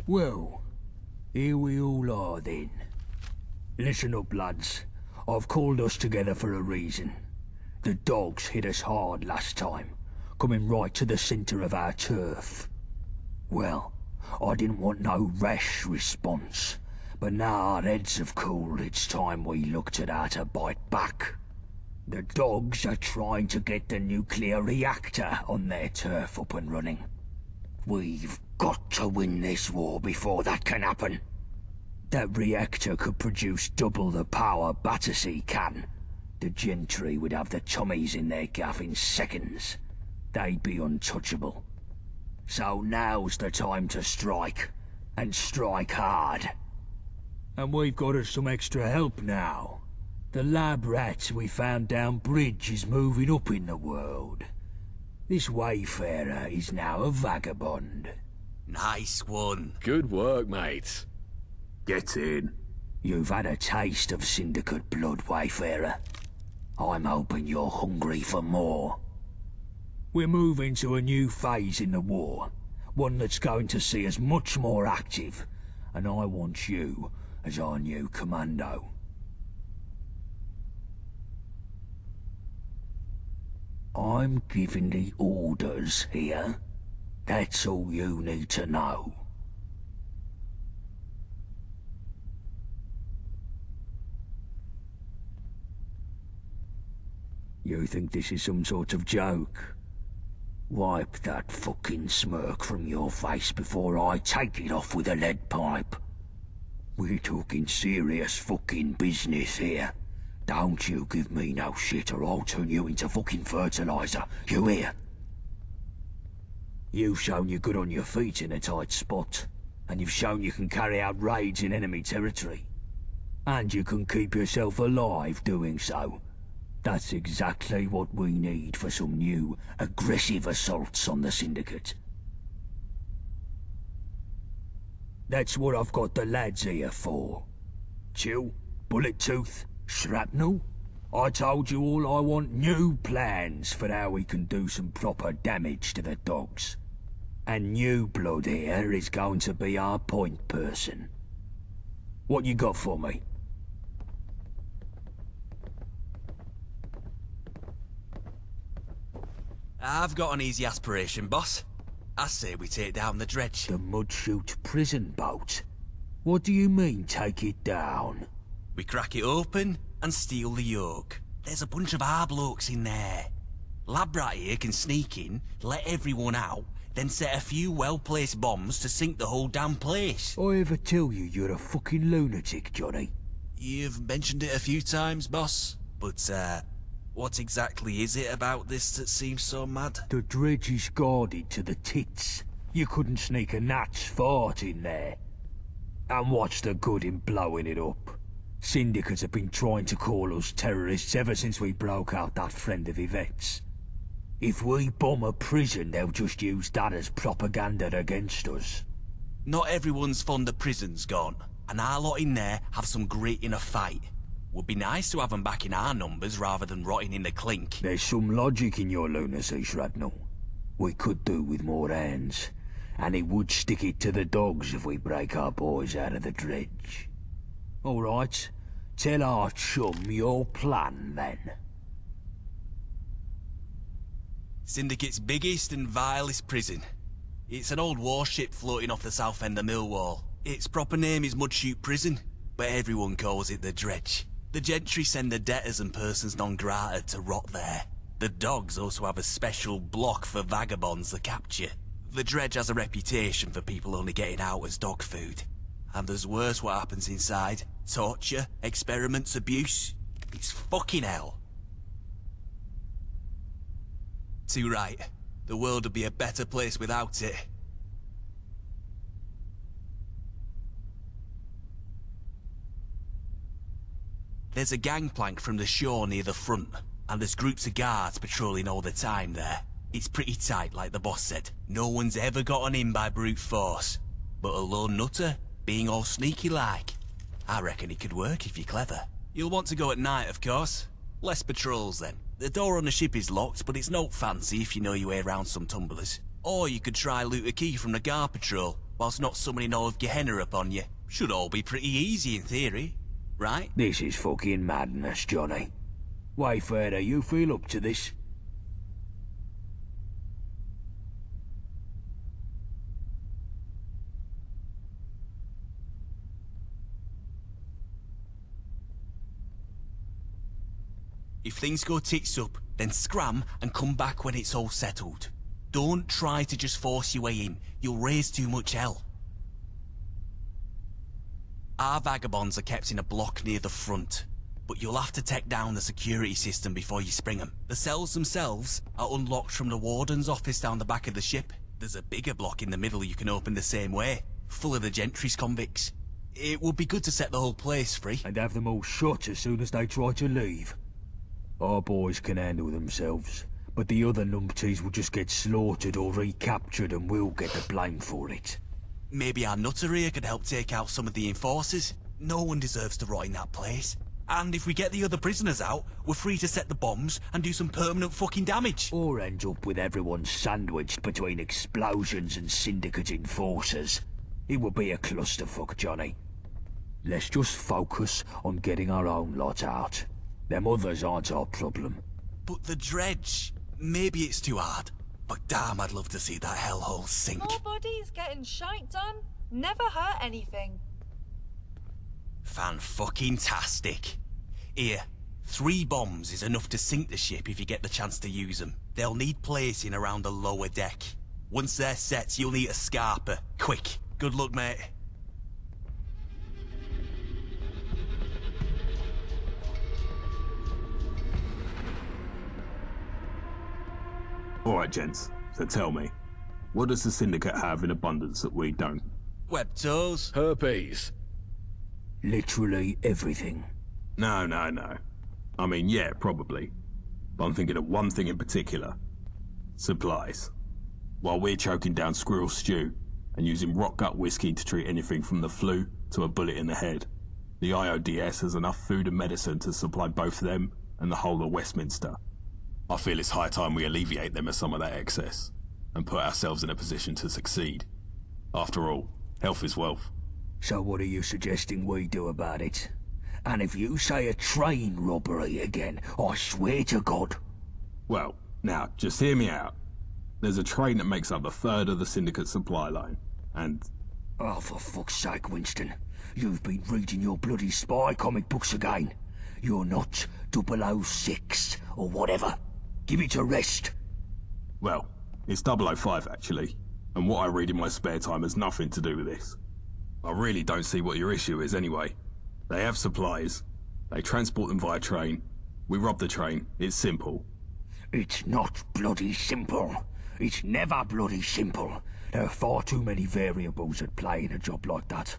Well, here we all are then. Listen up, lads. I've called us together for a reason. The dogs hit us hard last time, coming right to the centre of our turf. Well, I didn't want no rash response, but now our heads have cooled, it's time we looked at how to bite back. The dogs are trying to get the nuclear reactor on their turf up and running. We've got to win this war before that can happen. That reactor could produce double the power Battersea can. The gentry would have the Tommies in their gaff in seconds. They'd be untouchable. So now's the time to strike, and strike hard. And we've got us some extra help now. The lab rat we found down Bridge is moving up in the world. This wayfarer is now a vagabond. Nice one. Good work, mate. Get in. You've had a taste of Syndicate blood, wayfarer. I'm hoping you're hungry for more. We're moving to a new phase in the war, one that's going to see us much more active, and I want you as our new commando. I'm giving the orders here. That's all you need to know. You think this is some sort of joke? Wipe that fucking smirk from your face before I take it off with a lead pipe. We're talking serious fucking business here. Don't you give me no shit or I'll turn you into fucking fertilizer, you hear? You've shown you're good on your feet in a tight spot, and you've shown you can carry out raids in enemy territory. And you can keep yourself alive doing so. That's exactly what we need for some new, aggressive assaults on the Syndicate. That's what I've got the lads here for. Chill, bullet tooth, shrapnel. I told you all I want new plans for how we can do some proper damage to the dogs. And new blood here is going to be our point person. What you got for me? I've got an easy aspiration, boss. I say we take down the Dredge. The Mudchute prison boat? What do you mean, take it down? We crack it open and steal the yoke. There's a bunch of our blokes in there. Lab rat here can sneak in, let everyone out, then set a few well-placed bombs to sink the whole damn place. I ever tell you you're a fucking lunatic, Johnny? You've mentioned it a few times, boss. But, what exactly is it about this that seems so mad? The Dredge is guarded to the tits. You couldn't sneak a gnat's fart in there. And what's the good in blowing it up? Syndicates have been trying to call us terrorists ever since we broke out that friend of Yvette's. If we bomb a prison, they'll just use that as propaganda against us. Not everyone's fond of prisons, gone, and our lot in there have some grit in a fight. Would be nice to have them back in our numbers rather than rotting in the clink. There's some logic in your lunacy, Shrapnel. We could do with more hands, and it would stick it to the dogs if we break our boys out of the Dredge. All right, tell our chum your plan, then. Syndicate's biggest and vilest prison. It's an old warship floating off the south end of Millwall. Its proper name is Mudchute Prison, but everyone calls it the Dredge. The gentry send the debtors and persons non grata to rot there. The dogs also have a special block for vagabonds to capture. The Dredge has a reputation for people only getting out as dog food. And there's worse what happens inside. Torture, experiments, abuse. It's fucking hell. Too right. The world would be a better place without it. There's a gangplank from the shore near the front, and there's groups of guards patrolling all the time there. It's pretty tight, like the boss said. No one's ever gotten in by brute force. But a lone nutter, being all sneaky like, I reckon it could work if you're clever. You'll want to go at night, of course. Less patrols then. The door on the ship is locked, but it's no fancy if you know your way around some tumblers. Or you could try loot a key from the guard patrol. whilst not summoning all of Gehenna upon you. Should all be pretty easy in theory, right? This is fucking madness, Johnny. Wayfarer, you feel up to this? If things go tits up, then scram and come back when it's all settled. Don't try to just force your way in. You'll raise too much hell. Our vagabonds are kept in a block near the front, but you'll have to take down the security system before you spring them. The cells themselves are unlocked from the warden's office down the back of the ship. There's a bigger block in the middle you can open the same way, full of the gentry's convicts. It would be good to set the whole place free. And have them all shot as soon as they try to leave. Our boys can handle themselves, but the other numpties will just get slaughtered or recaptured and we'll get the blame for it. Maybe our nutter here could help take out some of the enforcers. No one deserves to rot in that place. And if we get the other prisoners out, we're free to set the bombs and do some permanent fucking damage. Or end up with everyone sandwiched between explosions and syndicate enforcers. It would be a clusterfuck, Johnny. Let's just focus on getting our own lot out. Them others aren't our problem. But the dredge, maybe it's too hard. But damn, I'd love to see that hellhole sink. More bodies getting shite done never hurt anything. Fan-fucking-tastic. Here, 3 bombs is enough to sink the ship if you get the chance to use them. They'll need placing around the lower deck. Once they're set, you'll need a scarper. Quick. Good luck, mate. Alright, gents, so tell me, what does the Syndicate have in abundance that we don't? Web toes. Herpes. Literally everything. No. I mean, yeah, probably. But I'm thinking of one thing in particular. Supplies. While we're choking down squirrel stew and using rock gut whiskey to treat anything from the flu to a bullet in the head, the IODS has enough food and medicine to supply both them and the whole of Westminster. I feel it's high time we alleviate them of some of that excess and put ourselves in a position to succeed. After all, health is wealth. So what are you suggesting we do about it? And if you say a train robbery again, I swear to God. Well, now, just hear me out. There's a train that makes up a third of the Syndicate supply line, and... Oh, for fuck's sake, Winston. You've been reading your bloody spy comic books again. You're not 006 or whatever. Give it a rest. Well, it's 005 actually, and what I read in my spare time has nothing to do with this. I really don't see what your issue is anyway. They have supplies, they transport them via train, we rob the train, it's simple. It's not bloody simple. It's never bloody simple. There are far too many variables at play in a job like that.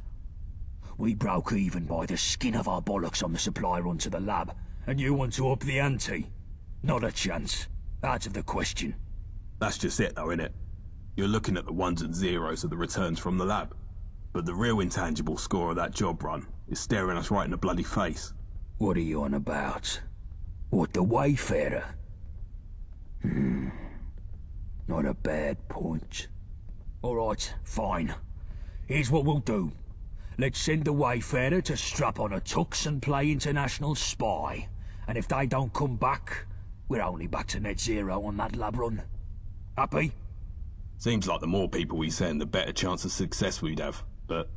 We broke even by the skin of our bollocks on the supply run to the lab, and you want to up the ante? Not a chance. Out of the question. That's just it though, innit? You're looking at the ones and zeros of the returns from the lab. But the real intangible score of that job run is staring us right in the bloody face. What are you on about? What, the Wayfarer? Not a bad point. Alright, fine. Here's what we'll do. Let's send the Wayfarer to strap on a tux and play international spy. And if they don't come back, we're only back to net zero on that lab run. Happy? Seems like the more people we send, the better chance of success we'd have. But,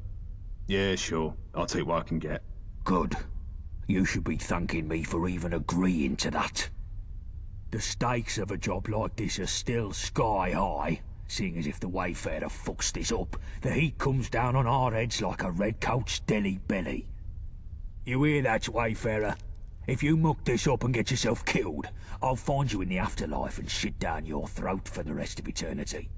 yeah, sure. I'll take what I can get. Good. You should be thanking me for even agreeing to that. The stakes of a job like this are still sky high, seeing as if the Wayfarer fucks this up, the heat comes down on our heads like a redcoat's deli belly. You hear that, Wayfarer? If you muck this up and get yourself killed, I'll find you in the afterlife and shit down your throat for the rest of eternity.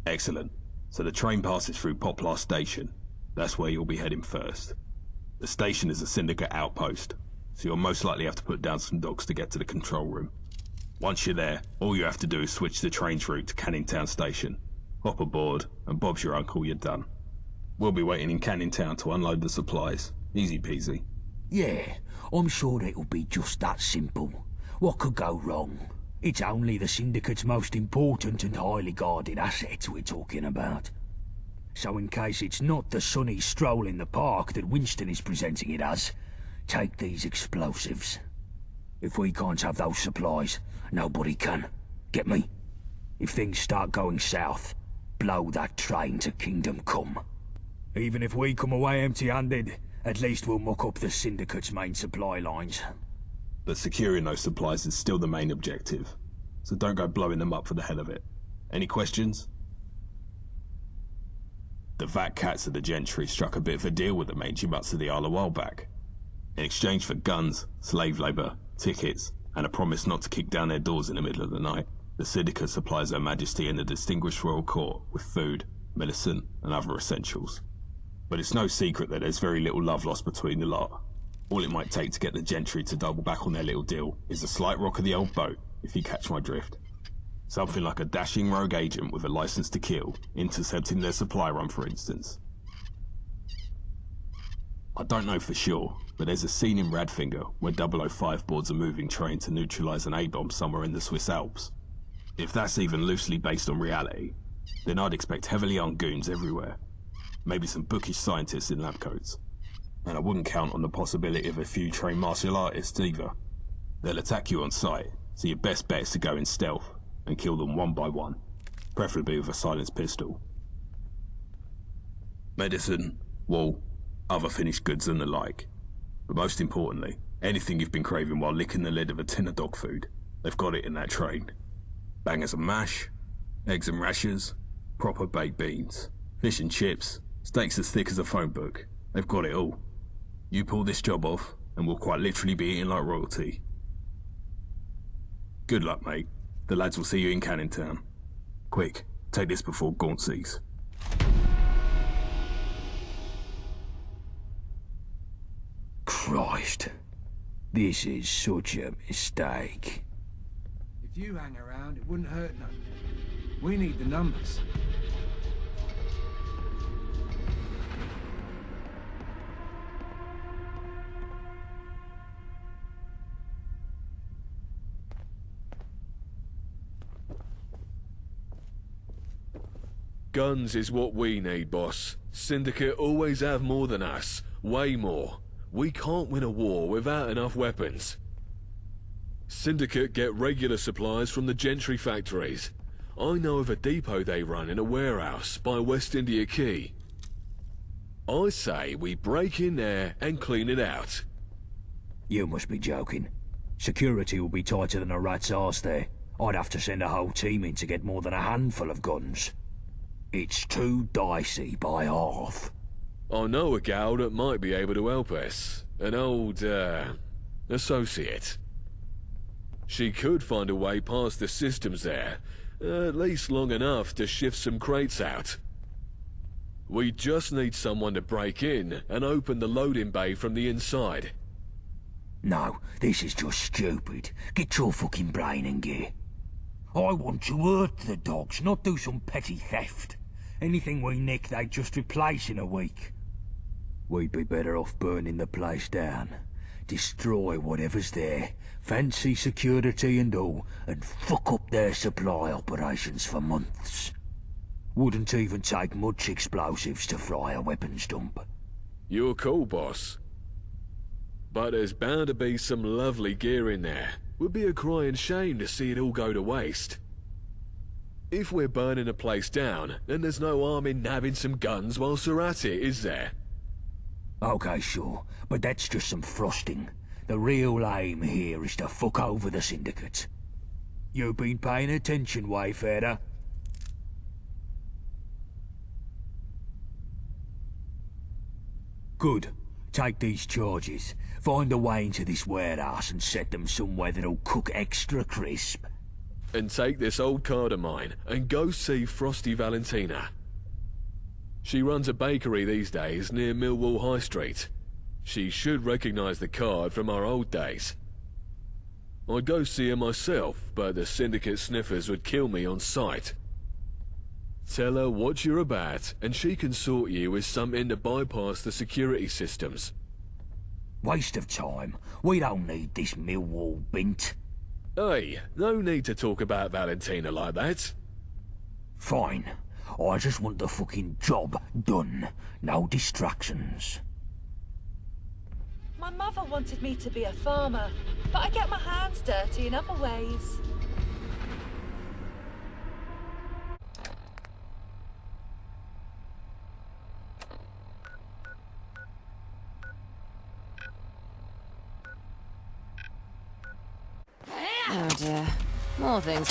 Excellent. So the train passes through Poplar Station. That's where you'll be heading first. The station is a Syndicate outpost, so you'll most likely have to put down some dogs to get to the control room. Once you're there, all you have to do is switch the train's route to Canning Town Station. Hop aboard, and Bob's your uncle, you're done. We'll be waiting in Canning Town to unload the supplies. Easy peasy. Yeah, I'm sure it'll be just that simple. What could go wrong? It's only the Syndicate's most important and highly guarded assets we're talking about. So in case it's not the sunny stroll in the park that Winston is presenting it as, take these explosives. If we can't have those supplies, nobody can. Get me? If things start going south, blow that train to Kingdom Come. Even if we come away empty-handed, at least we'll muck up the Syndicate's main supply lines. But securing those supplies is still the main objective, so don't go blowing them up for the hell of it. Any questions? The fat cats of the gentry struck a bit of a deal with the mangy mutts of the Isle a while back. In exchange for guns, slave labour, tickets, and a promise not to kick down their doors in the middle of the night, the Syndicate supplies Her Majesty and the distinguished royal court with food, medicine, and other essentials. But it's no secret that there's very little love lost between the lot. All it might take to get the gentry to double back on their little deal is a slight rock of the old boat, if you catch my drift. Something like a dashing rogue agent with a license to kill, intercepting their supply run, for instance. I don't know for sure, but there's a scene in Radfinger where 005 boards a moving train to neutralise an A-bomb somewhere in the Swiss Alps. If that's even loosely based on reality, then I'd expect heavily armed goons everywhere. Maybe some bookish scientists in lab coats. And I wouldn't count on the possibility of a few trained martial artists either. They'll attack you on sight, so your best bet is to go in stealth and kill them one by one, preferably with a silenced pistol. Medicine, wool, other finished goods and the like. But most importantly, anything you've been craving while licking the lid of a tin of dog food, they've got it in that train. Bangers and mash, eggs and rashers, proper baked beans, fish and chips, steaks as thick as a phone book. They've got it all. You pull this job off, and we'll quite literally be eating like royalty. Good luck, mate. The lads will see you in Canning Town. Quick, take this before Gaunt sees. Christ. This is such a mistake. If you hang around, it wouldn't hurt none. We need the numbers. Guns is what we need, boss. Syndicate always have more than us. Way more. We can't win a war without enough weapons. Syndicate get regular supplies from the gentry factories. I know of a depot they run in a warehouse by West India Quay. I say we break in there and clean it out. You must be joking. Security will be tighter than a rat's arse there. I'd have to send a whole team in to get more than a handful of guns. It's too dicey by half. I know a gal that might be able to help us. An old, associate. She could find a way past the systems there, at least long enough to shift some crates out. We just need someone to break in and open the loading bay from the inside. No, this is just stupid. Get your fucking brain in gear. I want to hurt the dogs, not do some petty theft. Anything we nick, they'd just replace in a week. We'd be better off burning the place down. Destroy whatever's there, fancy security and all, and fuck up their supply operations for months. Wouldn't even take much explosives to fry a weapons dump. You're cool, boss. But there's bound to be some lovely gear in there. Would be a crying shame to see it all go to waste. If we're burning a place down, then there's no harm in nabbing some guns whilst we're at it, is there? Okay, sure, but that's just some frosting. The real aim here is to fuck over the Syndicate. You been paying attention, Wayfarer? Good. Take these charges. Find a way into this warehouse and set them somewhere that'll cook extra crisp. And take this old card of mine and go see Frosty Valentina. She runs a bakery these days near Millwall High Street. She should recognize the card from our old days. I'd go see her myself, but the Syndicate sniffers would kill me on sight. Tell her what you're about, and she can sort you with something to bypass the security systems. Waste of time. We don't need this Millwall bint. Hey, no need to talk about Valentina like that. Fine. I just want the fucking job done. No distractions. My mother wanted me to be a farmer, but I get my hands dirty in other ways. Oh dear. More things.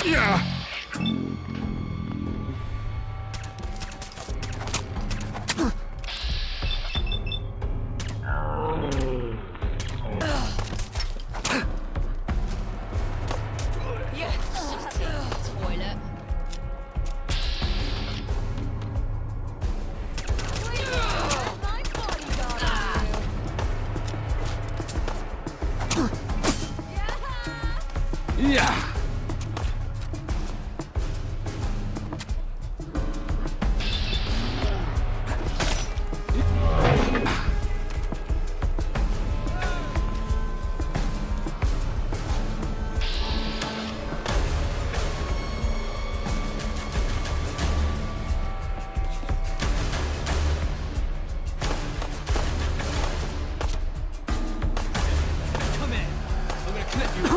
Toilet. Yeah! Come here. I'm gonna clip you.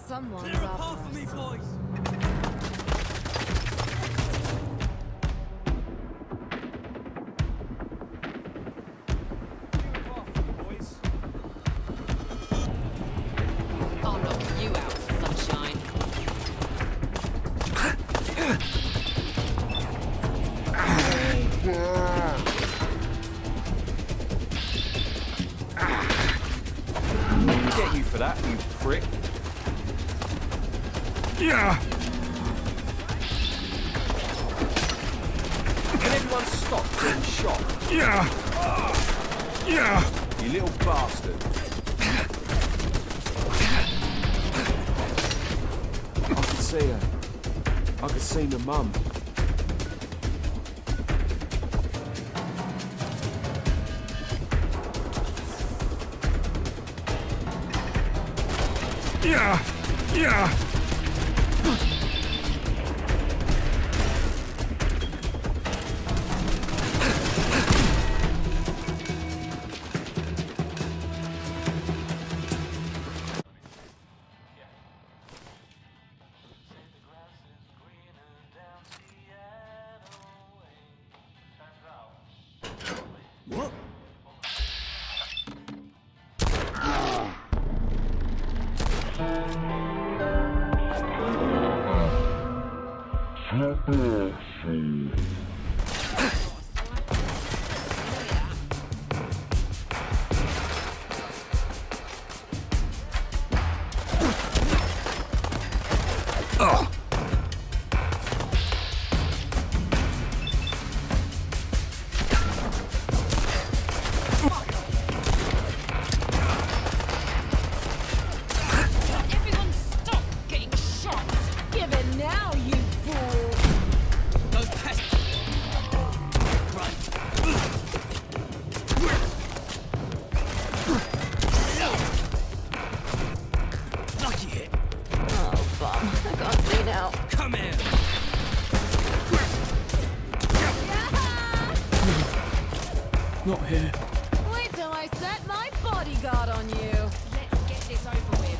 Someone's Clear a up. path for me, boys. I'll knock you out, sunshine. Get you for that, you prick. Yeah! Can everyone stop getting shot? Yeah! Yeah! You little bastard. I could see her. I could see my mum. Yeah! Yeah! What? Everyone stop getting shot! Give it now, you fool! Don't test me. Not here. Wait till I set my bodyguard on you. Let's get this over with.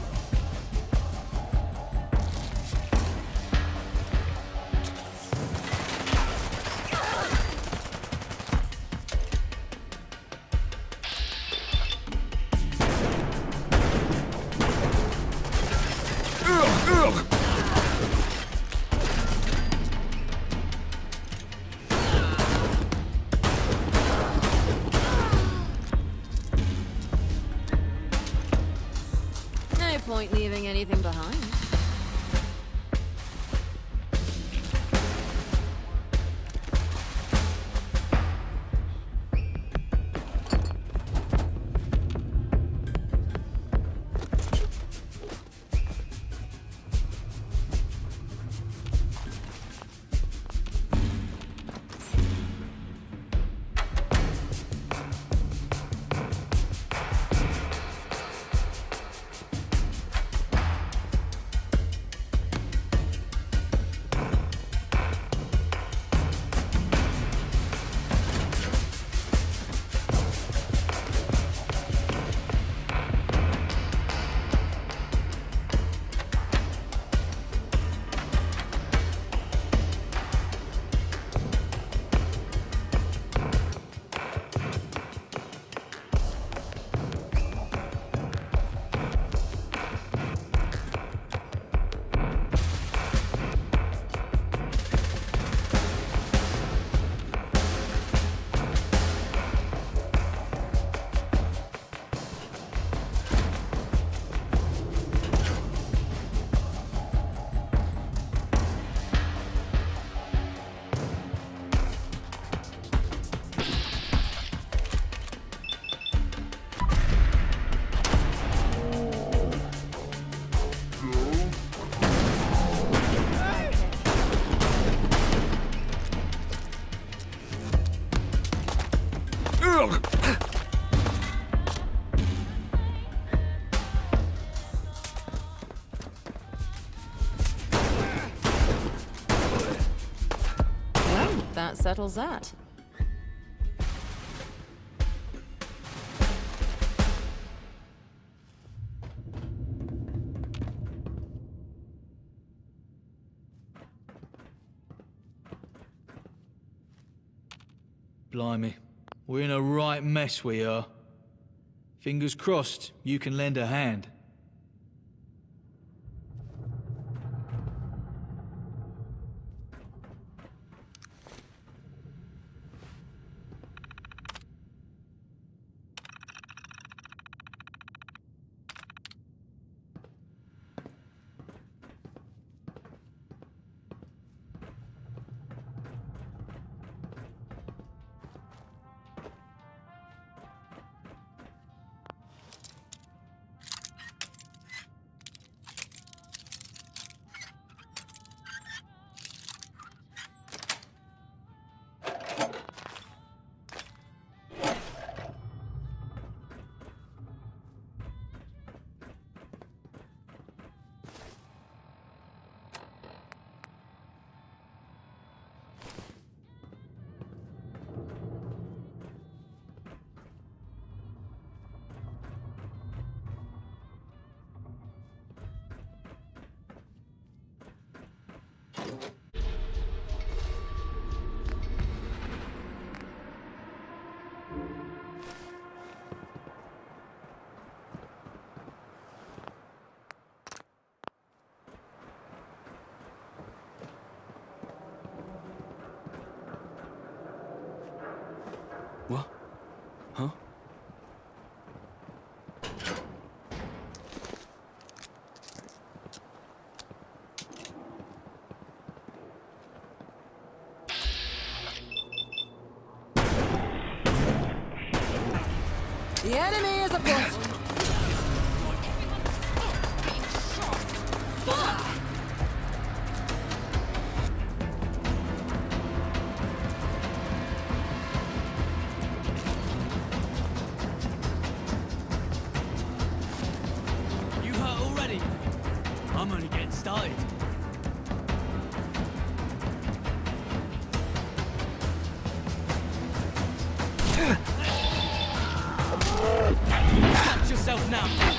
No point leaving anything behind. Well, that settles that. Blimey, we're in a right mess, we are. Fingers crossed you can lend a hand. What? Huh? The enemy is afoot! You hurt already? I'm only getting started. yourself now.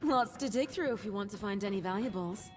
Lots to dig through if you want to find any valuables.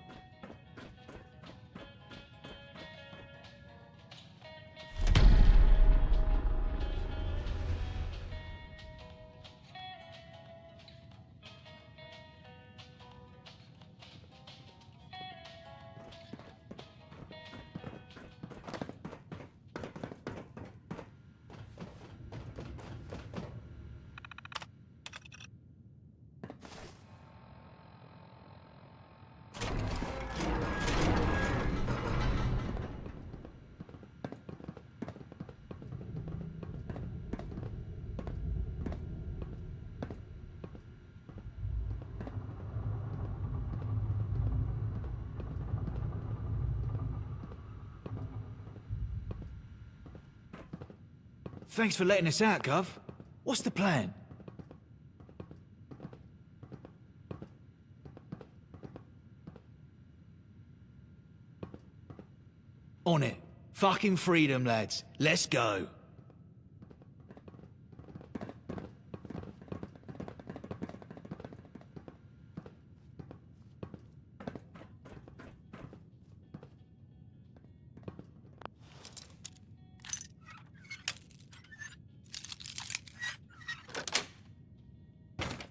Thanks for letting us out, Gov. What's the plan? On it. Fucking freedom, lads. Let's go.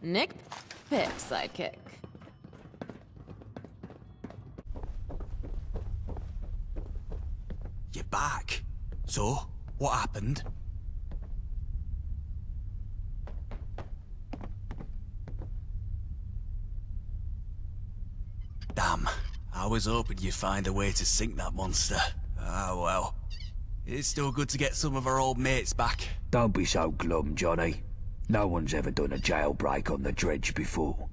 Nick pick, sidekick. You're back. So, what happened? Damn, I was hoping you'd find a way to sink that monster. Ah, well. It's still good to get some of our old mates back. Don't be so glum, Johnny. No one's ever done a jailbreak on the Dredge before.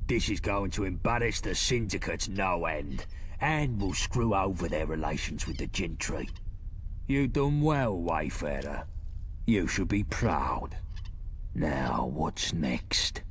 This is going to embarrass the Syndicate no end, and will screw over their relations with the gentry. You done well, Wayfarer. You should be proud. Now, what's next?